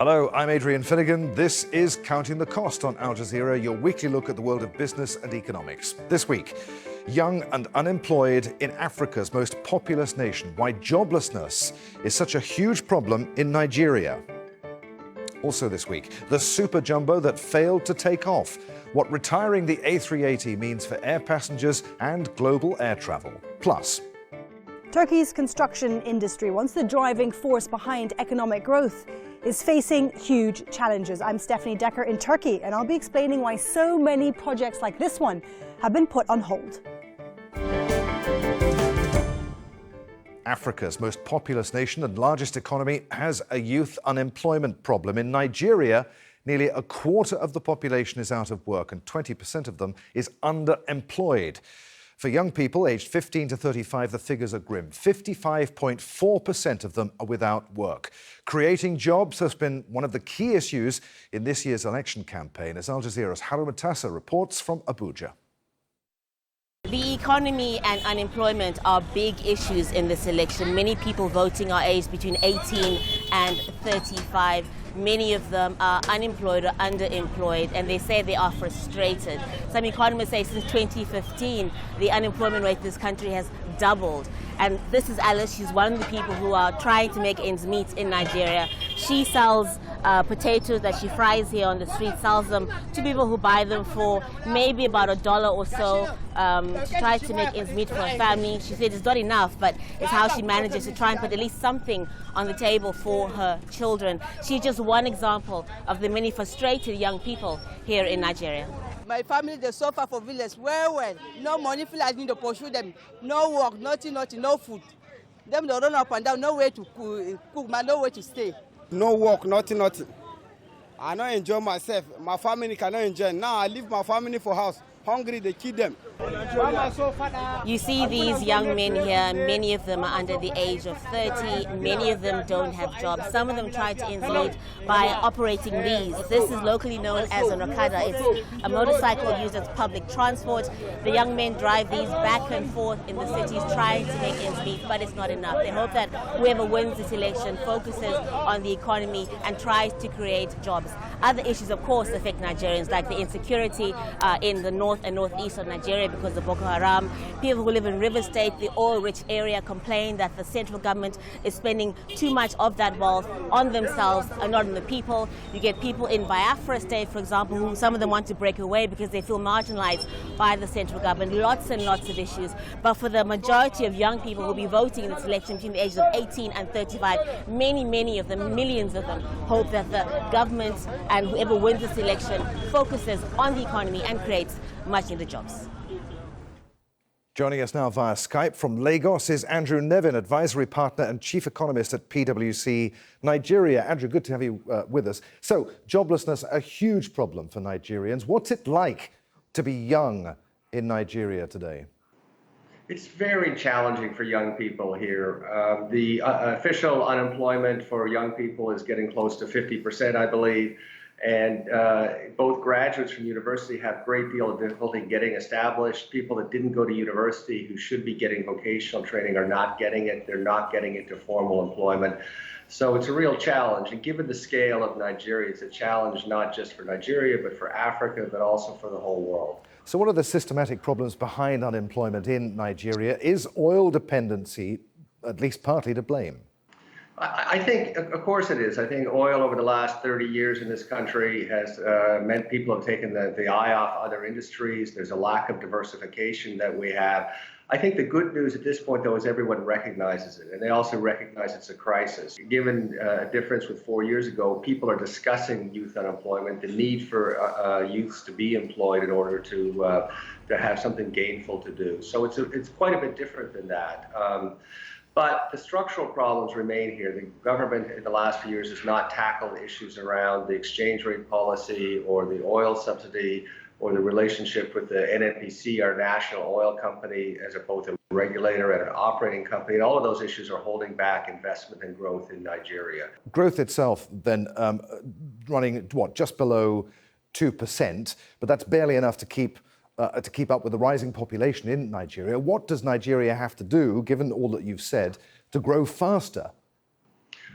Hello, I'm Adrian Finnegan. This is Counting the Cost on Al Jazeera, your weekly look at the world of business and economics. This week, young and unemployed in Africa's most populous nation. Why joblessness is such a huge problem in Nigeria. Also this week, the super jumbo that failed to take off. What retiring the A380 means for air passengers and global air travel. Plus, Turkey's construction industry, once the driving force behind economic growth, is facing huge challenges. I'm Stephanie Decker in Turkey, and I'll be explaining why so many projects like this one have been put on hold. Africa's most populous nation and largest economy has a youth unemployment problem. In Nigeria, nearly a quarter of the population is out of work and 20% of them is underemployed. For young people aged 15 to 35, the figures are grim. 55.4% of them are without work. Creating jobs has been one of the key issues in this year's election campaign, as Al Jazeera's Harun Matassa reports from Abuja. The economy and unemployment are big issues in this election. Many people voting are aged between 18 and 35. Many of them are unemployed or underemployed, and they say they are frustrated. Some economists say since 2015, the unemployment rate in this country has doubled. And this is Alice. She's one of the people who are trying to make ends meet in Nigeria. She sells potatoes that she fries here on the street, sells them to people who buy them for maybe about $1 or so to try to make ends meet for her family. She said it's not enough, but it's how she manages to try and put at least something on the table for her children. She's just one example of the many frustrated young people here in Nigeria. My family, they suffer for village well. No money, feel like need to pursue them. No work, nothing, no food. Them they run up and down, no way to cook, man, no way to stay. No work, nothing. I don't enjoy myself. My family cannot enjoy. Now I leave my family for house. Hungry, they kill them. You see these young men here, many of them are under the age of 30, many of them don't have jobs. Some of them try to ends meet by operating these. This is locally known as an okada. It's a motorcycle used as public transport. The young men drive these back and forth in the cities trying to make ends meet, but it's not enough. They hope that whoever wins this election focuses on the economy and tries to create jobs. Other issues, of course, affect Nigerians, like the insecurity in the north and northeast of Nigeria because of Boko Haram. People who live in River State, the oil-rich area, complain that the central government is spending too much of that wealth on themselves and not on the people. You get people in Biafra State, for example, who some of them want to break away because they feel marginalized by the central government. Lots and lots of issues. But for the majority of young people who will be voting in this election between the ages of 18 and 35, many of them, millions of them, hope that the government and whoever wins this election focuses on the economy and creates much needed jobs. Joining us now via Skype from Lagos is Andrew Nevin, Advisory Partner and Chief Economist at PwC Nigeria. Andrew, good to have you with us. So, joblessness, a huge problem for Nigerians. What's it like to be young in Nigeria today? It's very challenging for young people here. The official unemployment for young people is getting close to 50%, I believe. And both graduates from university have a great deal of difficulty getting established. People that didn't go to university who should be getting vocational training are not getting it. They're not getting into formal employment. So it's a real challenge. And given the scale of Nigeria, it's a challenge not just for Nigeria, but for Africa, but also for the whole world. So what are the systematic problems behind unemployment in Nigeria? Is oil dependency at least partly to blame? I think, of course it is. I think oil over the last 30 years in this country has meant people have taken the eye off other industries. There's a lack of diversification that we have. I think the good news at this point, though, is everyone recognizes it, and they also recognize it's a crisis. Given a difference with 4 years ago, people are discussing youth unemployment, the need for youths to be employed in order to have something gainful to do. So it's quite a bit different than that. But the structural problems remain here. The government in the last few years has not tackled issues around the exchange rate policy or the oil subsidy or the relationship with the NNPC, our national oil company, as both a regulator and an operating company. And all of those issues are holding back investment and growth in Nigeria. Growth itself then running, just below 2%, but that's barely enough to keep up with the rising population in Nigeria. What does Nigeria have to do, given all that you've said, to grow faster?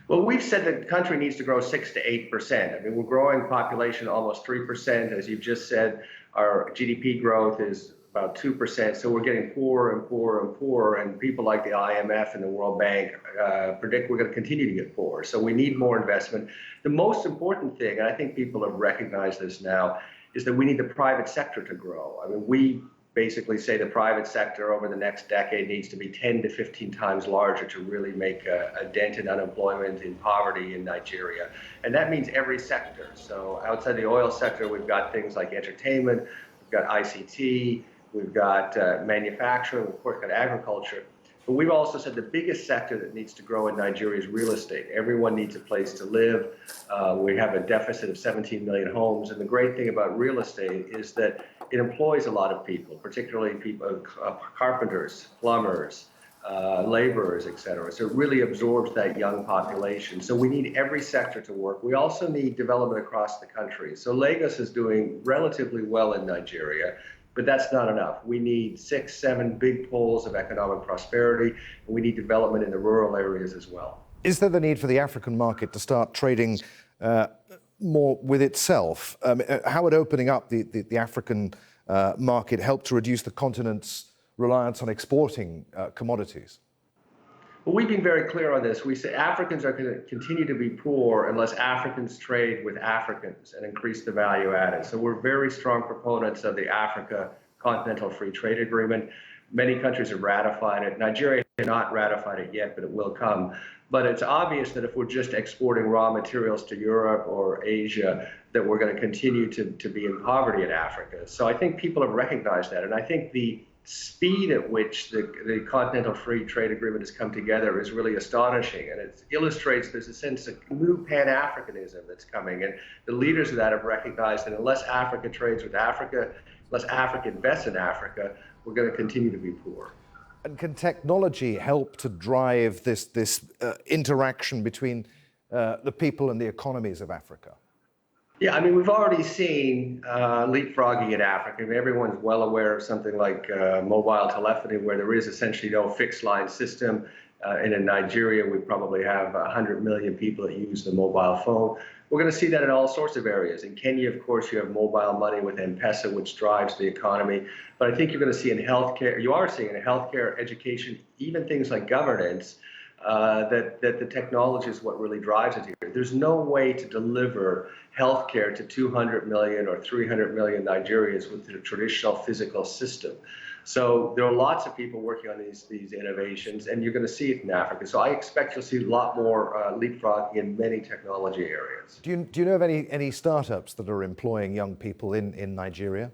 Well, we've said that the country needs to grow 6 to 8%. I mean, we're growing population almost 3%. As you've just said, our GDP growth is about 2%. So we're getting poorer and poorer and poorer. And people like the IMF and the World Bank predict we're going to continue to get poorer. So we need more investment. The most important thing, and I think people have recognized this now, is that we need the private sector to grow. I mean, we basically say the private sector over the next decade needs to be 10 to 15 times larger to really make a dent in unemployment, in poverty in Nigeria. And that means every sector. So outside the oil sector, we've got things like entertainment, we've got ICT, we've got manufacturing, we've of course got agriculture. But we've also said the biggest sector that needs to grow in Nigeria is real estate. Everyone needs a place to live. We have a deficit of 17 million homes. And the great thing about real estate is that it employs a lot of people, particularly people, carpenters, plumbers, laborers, et cetera. So it really absorbs that young population. So we need every sector to work. We also need development across the country. So Lagos is doing relatively well in Nigeria. But that's not enough. We need 6, 7 big poles of economic prosperity, and we need development in the rural areas as well. Is there the need for the African market to start trading more with itself? How would opening up the African market help to reduce the continent's reliance on exporting commodities? Well, we've been very clear on this. We say Africans are going to continue to be poor unless Africans trade with Africans and increase the value added. So we're very strong proponents of the Africa Continental Free Trade Agreement. Many countries have ratified it. Nigeria has not ratified it yet, but it will come. But it's obvious that if we're just exporting raw materials to Europe or Asia, that we're going to continue to be in poverty in Africa. So I think people have recognized that. And I think the speed at which the Continental Free Trade Agreement has come together is really astonishing. And it illustrates there's a sense of new Pan-Africanism that's coming. And the leaders of that have recognized that unless Africa trades with Africa, unless Africa invests in Africa, we're going to continue to be poor. And can technology help to drive this interaction between the people and the economies of Africa? Yeah, I mean, we've already seen leapfrogging in Africa. I mean, everyone's well aware of something like mobile telephony, where there is essentially no fixed line system. And in Nigeria, we probably have 100 million people that use the mobile phone. We're going to see that in all sorts of areas. In Kenya, of course, you have mobile money with M-Pesa, which drives the economy. But I think you're going to see in healthcare, you are seeing in healthcare, education, even things like governance, that the technology is what really drives it here. There's no way to deliver healthcare to 200 million or 300 million Nigerians with the traditional physical system. So there are lots of people working on these innovations, and you're going to see it in Africa. So I expect you'll see a lot more leapfrogging in many technology areas. Do you know of any startups that are employing young people in Nigeria?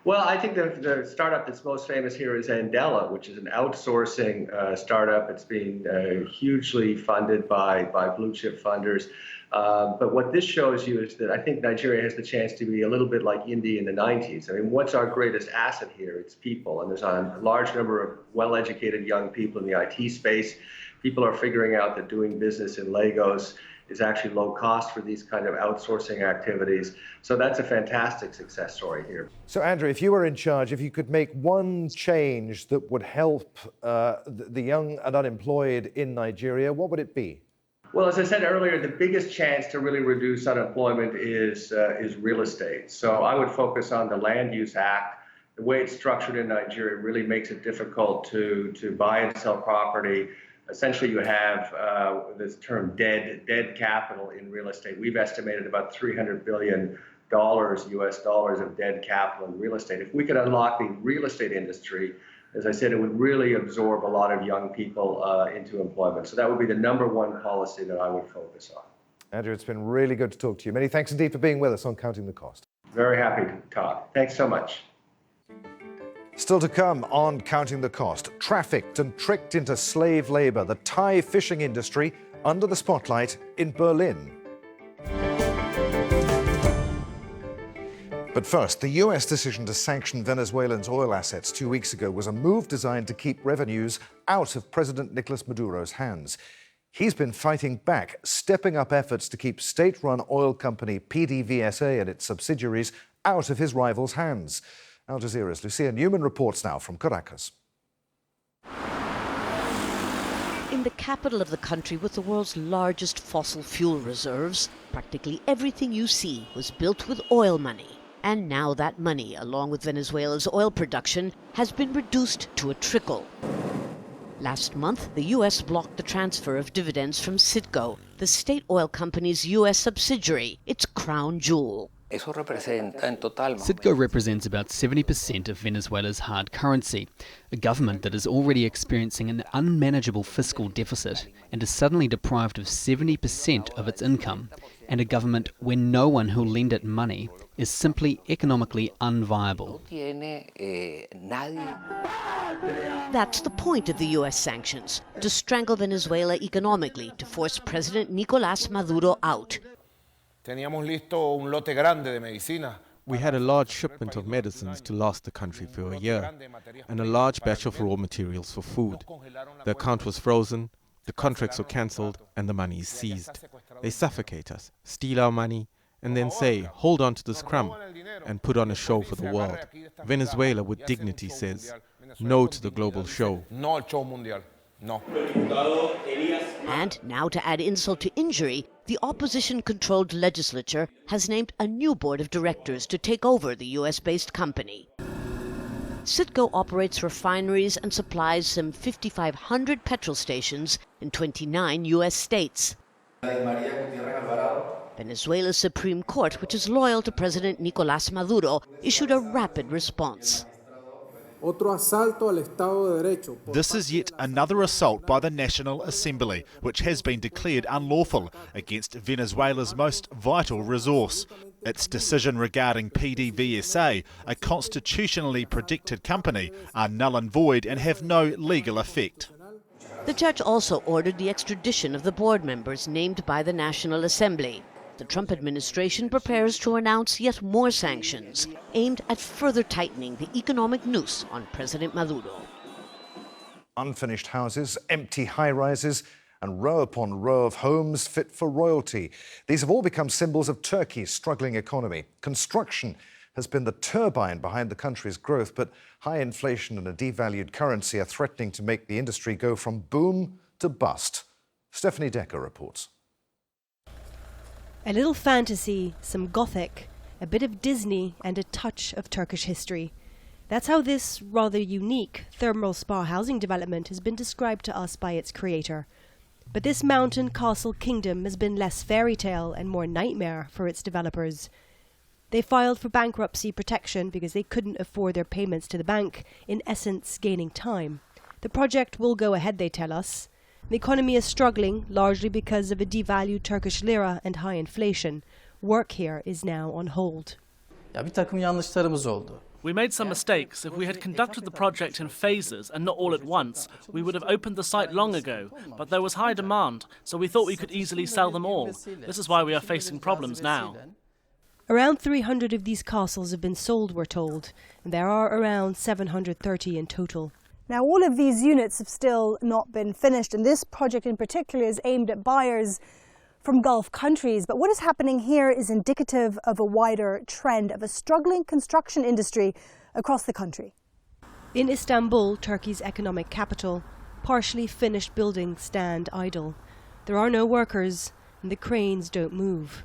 Well, I think the startup that's most famous here is Andela, which is an outsourcing startup. It's been hugely funded by blue chip funders. But what this shows you is that I think Nigeria has the chance to be a little bit like India in the 90s. I mean, what's our greatest asset here? It's people. And there's a large number of well-educated young people in the IT space. People are figuring out that doing business in Lagos is actually low cost for these kind of outsourcing activities. So that's a fantastic success story here. So Andrew, if you were in charge, if you could make one change that would help the young and unemployed in Nigeria, what would it be? Well, as I said earlier, the biggest chance to really reduce unemployment is real estate. So I would focus on the Land Use Act. The way it's structured in Nigeria really makes it difficult to buy and sell property. Essentially, you have this term dead capital in real estate. We've estimated about $300 billion US dollars of dead capital in real estate. If we could unlock the real estate industry, as I said, it would really absorb a lot of young people into employment. So that would be the number one policy that I would focus on. Andrew, it's been really good to talk to you. Many thanks indeed for being with us on Counting the Cost. Very happy to talk. Thanks so much. Still to come on Counting the Cost. Trafficked and tricked into slave labor, the Thai fishing industry under the spotlight in Berlin. But first, the US decision to sanction Venezuelans' oil assets 2 weeks ago was a move designed to keep revenues out of President Nicolas Maduro's hands. He's been fighting back, stepping up efforts to keep state-run oil company PDVSA and its subsidiaries out of his rivals' hands. Al Jazeera's Lucia Newman reports now from Caracas. In the capital of the country with the world's largest fossil fuel reserves, practically everything you see was built with oil money. And now that money, along with Venezuela's oil production, has been reduced to a trickle. Last month, the U.S. blocked the transfer of dividends from Citgo, the state oil company's U.S. subsidiary, its crown jewel. Citgo represents about 70% of Venezuela's hard currency, a government that is already experiencing an unmanageable fiscal deficit and is suddenly deprived of 70% of its income, and a government where no one who'll lend it money is simply economically unviable. That's the point of the U.S. sanctions, to strangle Venezuela economically, to force President Nicolás Maduro out. We had a large shipment of medicines to last the country for a year, and a large batch of raw materials for food. The account was frozen, the contracts were cancelled, and the money is seized. They suffocate us, steal our money, and then say, hold on to this crumb, and put on a show for the world. Venezuela with dignity says, no to the global show. And now, to add insult to injury, the opposition-controlled legislature has named a new board of directors to take over the US-based company. Citgo operates refineries and supplies some 5,500 petrol stations in 29 US states. Venezuela's Supreme Court, which is loyal to President Nicolás Maduro, issued a rapid response. This is yet another assault by the National Assembly, which has been declared unlawful against Venezuela's most vital resource. Its decision regarding PDVSA, a constitutionally protected company, are null and void and have no legal effect. The judge also ordered the extradition of the board members named by the National Assembly. The Trump administration prepares to announce yet more sanctions aimed at further tightening the economic noose on President Maduro. Unfinished houses, empty high-rises, and row upon row of homes fit for royalty. These have all become symbols of Turkey's struggling economy. Construction has been the turbine behind the country's growth, but high inflation and a devalued currency are threatening to make the industry go from boom to bust. Stephanie Decker reports. A little fantasy, some Gothic, a bit of Disney and a touch of Turkish history. That's how this rather unique thermal spa housing development has been described to us by its creator. But this mountain castle kingdom has been less fairy tale and more nightmare for its developers. They filed for bankruptcy protection because they couldn't afford their payments to the bank, in essence gaining time. The project will go ahead, they tell us. The economy is struggling, largely because of a devalued Turkish lira and high inflation. Work here is now on hold. We made some mistakes. If we had conducted the project in phases and not all at once, we would have opened the site long ago. But there was high demand, so we thought we could easily sell them all. This is why we are facing problems now. Around 300 of these castles have been sold, we're told, and there are around 730 in total. Now, all of these units have still not been finished, and this project in particular is aimed at buyers from Gulf countries. But what is happening here is indicative of a wider trend of a struggling construction industry across the country. In Istanbul, Turkey's economic capital, partially finished buildings stand idle. There are no workers, and the cranes don't move.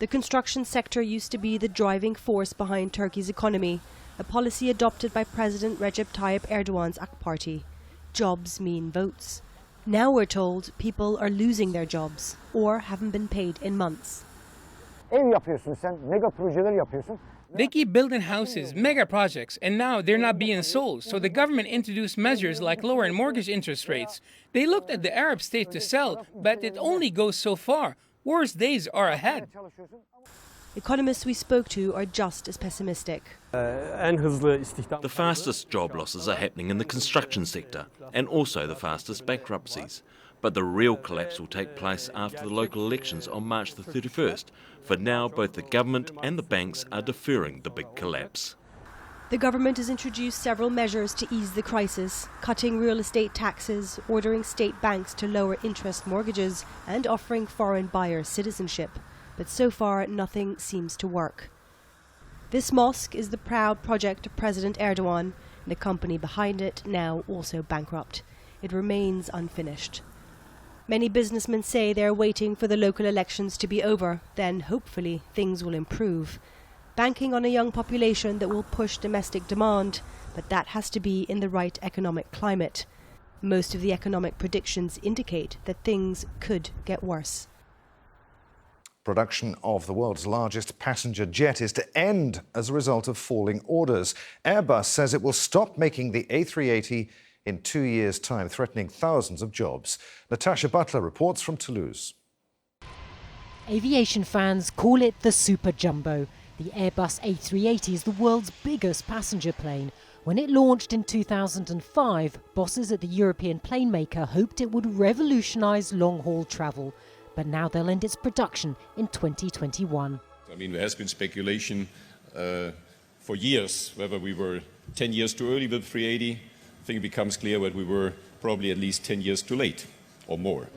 The construction sector used to be the driving force behind Turkey's economy, a policy adopted by President Recep Tayyip Erdogan's AK Party. Jobs mean votes. Now we're told people are losing their jobs or haven't been paid in months. They keep building houses, mega projects, and now they're not being sold. So the government introduced measures like lowering mortgage interest rates. They looked at the Arab states to sell, but it only goes so far. Worse days are ahead. Economists we spoke to are just as pessimistic. The fastest job losses are happening in the construction sector and also the fastest bankruptcies. But the real collapse will take place after the local elections on March the 31st. For now, both the government and the banks are deferring the big collapse. The government has introduced several measures to ease the crisis, cutting real estate taxes, ordering state banks to lower interest mortgages, and offering foreign buyers citizenship. But so far, nothing seems to work. This mosque is the proud project of President Erdogan, and the company behind it now also bankrupt. It remains unfinished. Many businessmen say they're waiting for the local elections to be over. Then, hopefully, things will improve. Banking on a young population that will push domestic demand, but that has to be in the right economic climate. Most of the economic predictions indicate that things could get worse. Production of the world's largest passenger jet is to end as a result of falling orders. Airbus says it will stop making the A380 in 2 years' time, threatening thousands of jobs. Natasha Butler reports from Toulouse. Aviation fans call it the Super Jumbo. The Airbus A380 is the world's biggest passenger plane. When it launched in 2005, bosses at the European plane maker hoped it would revolutionise long-haul travel. But now they'll end its production in 2021. I mean, there has been speculation for years whether we were 10 years too early with 380. I think it becomes clear that we were probably at least 10 years too late or more.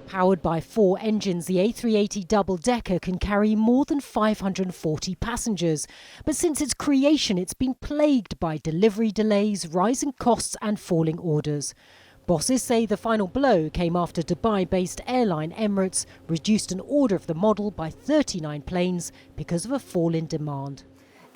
Powered by 4 engines, the A380 double-decker can carry more than 540 passengers. But since its creation, it's been plagued by delivery delays, rising costs and falling orders. Bosses say the final blow came after Dubai-based airline Emirates reduced an order of the model by 39 planes because of a fall in demand.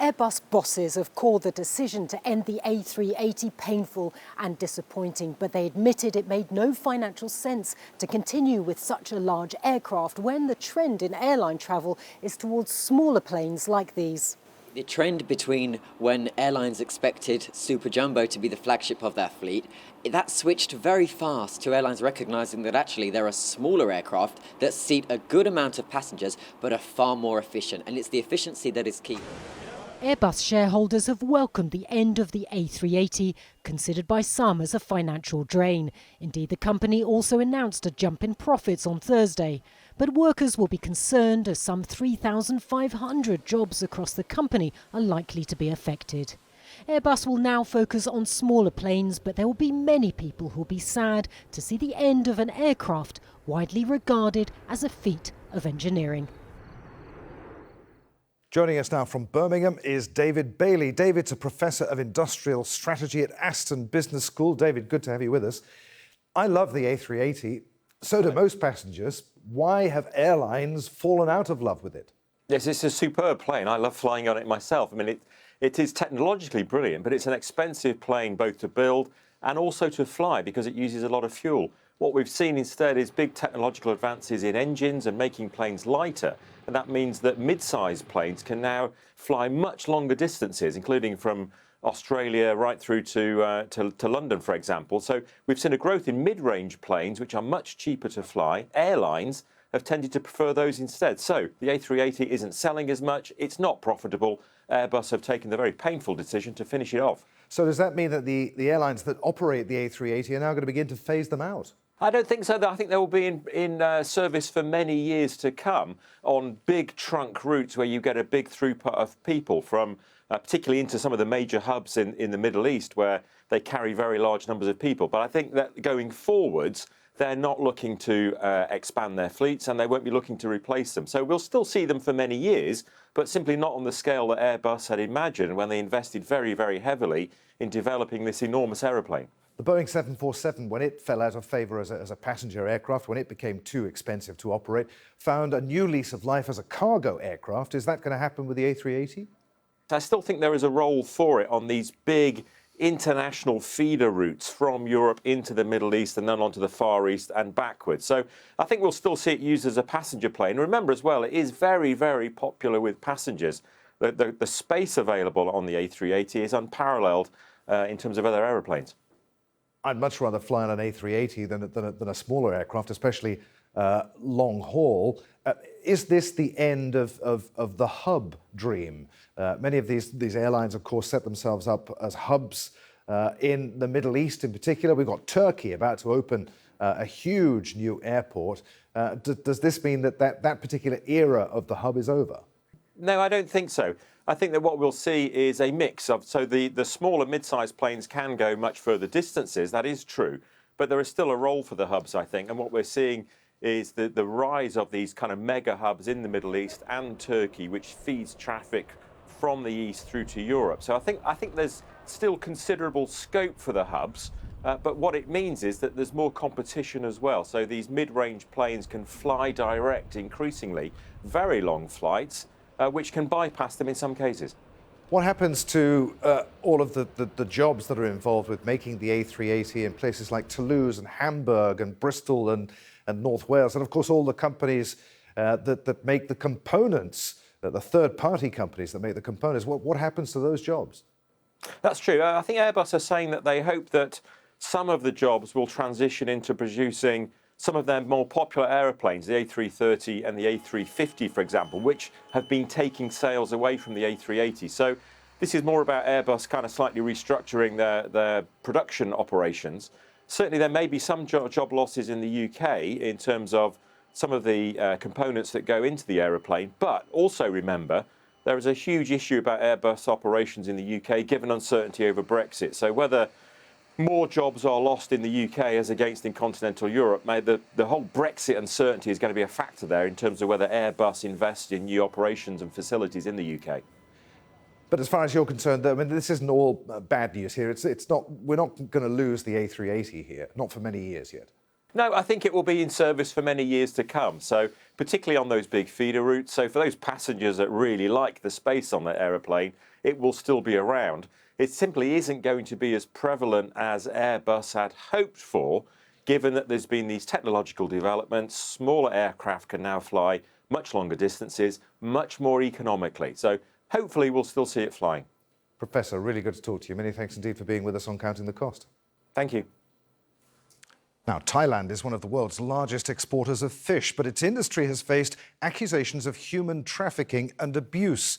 Airbus bosses have called the decision to end the A380 painful and disappointing, but they admitted it made no financial sense to continue with such a large aircraft when the trend in airline travel is towards smaller planes like these. The trend between when airlines expected Super Jumbo to be the flagship of their fleet, that switched very fast to airlines recognising that actually there are smaller aircraft that seat a good amount of passengers but are far more efficient, and it's the efficiency that is key. Airbus shareholders have welcomed the end of the A380, considered by some as a financial drain. Indeed, the company also announced a jump in profits on Thursday. But workers will be concerned as some 3,500 jobs across the company are likely to be affected. Airbus will now focus on smaller planes, but there will be many people who will be sad to see the end of an aircraft widely regarded as a feat of engineering. Joining us now from Birmingham is David Bailey. David's a professor of industrial strategy at Aston Business School. David, good to have you with us. I love the A380. So do most passengers. Why have airlines fallen out of love with it? Yes, it's a superb plane. I love flying on it myself. I mean, it is technologically brilliant, but it's an expensive plane both to build and also to fly because it uses a lot of fuel. What we've seen instead is big technological advances in engines and making planes lighter. And that means that mid-sized planes can now fly much longer distances, including from Australia right through to London, for example. So we've seen a growth in mid-range planes, which are much cheaper to fly. Airlines have tended to prefer those instead. So the A380 isn't selling as much. It's not profitable. Airbus have taken the very painful decision to finish it off. So does that mean that the airlines that operate the A380 are now going to begin to phase them out? I don't think so. I think they will be in service for many years to come on big trunk routes where you get a big throughput of people from particularly into some of the major hubs in the Middle East where they carry very large numbers of people. But I think that going forwards, they're not looking to expand their fleets and they won't be looking to replace them. So we'll still see them for many years, but simply not on the scale that Airbus had imagined when they invested very, very heavily in developing this enormous aeroplane. The Boeing 747, when it fell out of favour as a passenger aircraft, when it became too expensive to operate, found a new lease of life as a cargo aircraft. Is that going to happen with the A380? I still think there is a role for it on these big international feeder routes from Europe into the Middle East and then onto the Far East and backwards. So I think we'll still see it used as a passenger plane. Remember as well, it is very, very popular with passengers. The space available on the A380 is unparalleled in terms of other aeroplanes. I'd much rather fly on an A380 than a smaller aircraft, especially long haul. Is this the end of the hub dream? Many of these airlines, of course, set themselves up as hubs in the Middle East in particular. We've got Turkey about to open a huge new airport. Does this mean that particular era of the hub is over? No, I don't think so. I think that what we'll see is a mix of, so the smaller mid-sized planes can go much further distances, that is true, but there is still a role for the hubs, I think, and what we're seeing is the rise of these kind of mega hubs in the Middle East and Turkey, which feeds traffic from the east through to Europe. So I think there's still considerable scope for the hubs, But what it means is that there's more competition as well. So these mid-range planes can fly direct increasingly, very long flights, which can bypass them in some cases. What happens to all of the jobs that are involved with making the A380 in places like Toulouse and Hamburg and Bristol and North Wales, and of course all the companies that make the components, the third-party companies that make the components? What happens to those jobs? That's true. I think Airbus are saying that they hope that some of the jobs will transition into producing some of their more popular aeroplanes, the A330 and the A350, for example, which have been taking sales away from the A380. So this is more about Airbus kind of slightly restructuring their production operations. Certainly there may be some job losses in the UK in terms of some of the components that go into the aeroplane, but also remember there is a huge issue about Airbus operations in the UK given uncertainty over Brexit. So whether more jobs are lost in the UK as against in continental Europe, the whole Brexit uncertainty is going to be a factor there in terms of whether Airbus invests in new operations and facilities in the UK. But as far as you're concerned, I mean, this isn't all bad news here. It's not. We're not going to lose the A380 here, not for many years yet. No, I think it will be in service for many years to come. So particularly on those big feeder routes. So for those passengers that really like the space on that aeroplane, it will still be around. It simply isn't going to be as prevalent as Airbus had hoped for, given that there's been these technological developments. Smaller aircraft can now fly much longer distances, much more economically. So hopefully we'll still see it flying. Professor, really good to talk to you. Many thanks indeed for being with us on Counting the Cost. Thank you. Now, Thailand is one of the world's largest exporters of fish, but its industry has faced accusations of human trafficking and abuse.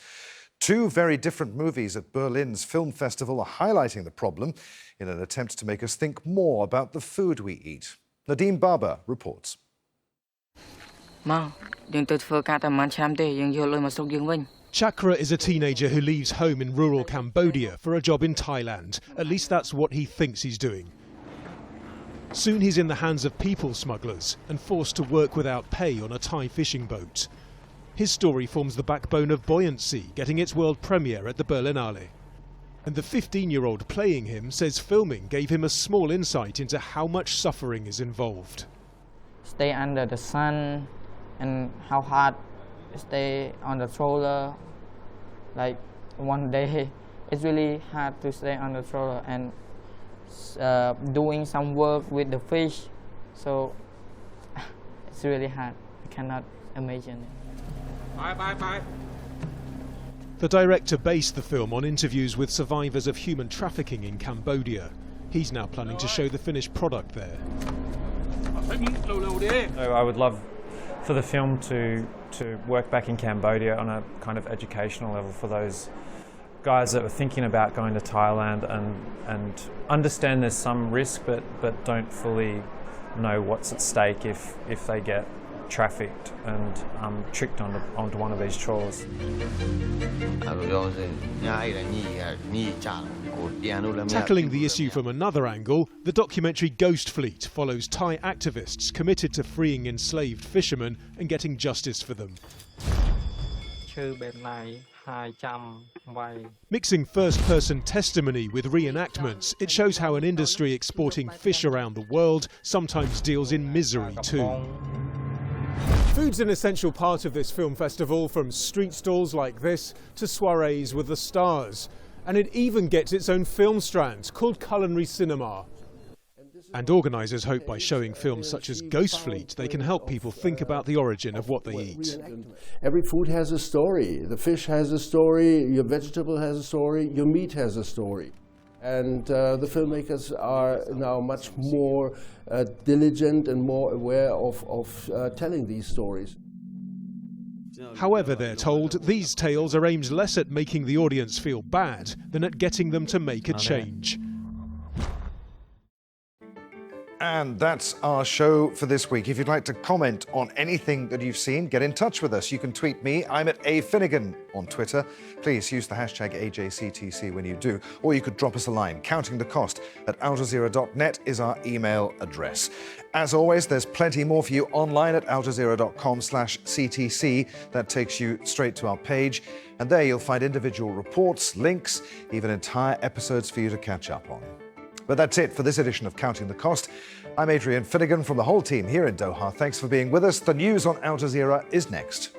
Two very different movies at Berlin's film festival are highlighting the problem in an attempt to make us think more about the food we eat. Nadeem Baba reports. Chakra is a teenager who leaves home in rural Cambodia for a job in Thailand. At least that's what he thinks he's doing. Soon he's in the hands of people smugglers and forced to work without pay on a Thai fishing boat. His story forms the backbone of Buoyancy, getting its world premiere at the Berlinale. And the 15-year-old playing him says filming gave him a small insight into how much suffering is involved. Stay under the sun and how hard stay on the trawler. Like one day, it's really hard to stay on the trawler and doing some work with the fish. So it's really hard. I cannot imagine it. Bye. The director based the film on interviews with survivors of human trafficking in Cambodia. He's now planning to show the finished product there. I would love for the film to work back in Cambodia on a kind of educational level for those guys that were thinking about going to Thailand and understand there's some risk but don't fully know what's at stake if they get trafficked and tricked onto one of these trawlers. Tackling the issue from another angle, the documentary Ghost Fleet follows Thai activists committed to freeing enslaved fishermen and getting justice for them. Mixing first-person testimony with reenactments, it shows how an industry exporting fish around the world sometimes deals in misery too. Food's an essential part of this film festival, from street stalls like this to soirees with the stars. And it even gets its own film strand called culinary cinema. And organisers hope by showing films such as Ghost Fleet they can help people think about the origin of what they eat. Every food has a story. The fish has a story, your vegetable has a story, your meat has a story. And the filmmakers are now much more diligent and more aware of telling these stories. However, they're told, these tales are aimed less at making the audience feel bad than at getting them to make a change. And that's our show for this week. If you'd like to comment on anything that you've seen, get in touch with us. You can tweet me. I'm at @afinnegan on Twitter. Please use the hashtag AJCTC when you do. Or you could drop us a line. Counting the Cost at aljazeera.net is our email address. As always, there's plenty more for you online at aljazeera.com/CTC. That takes you straight to our page. And there you'll find individual reports, links, even entire episodes for you to catch up on. But that's it for this edition of Counting the Cost. I'm Adrian Finnegan from the whole team here in Doha. Thanks for being with us. The news on Al Jazeera is next.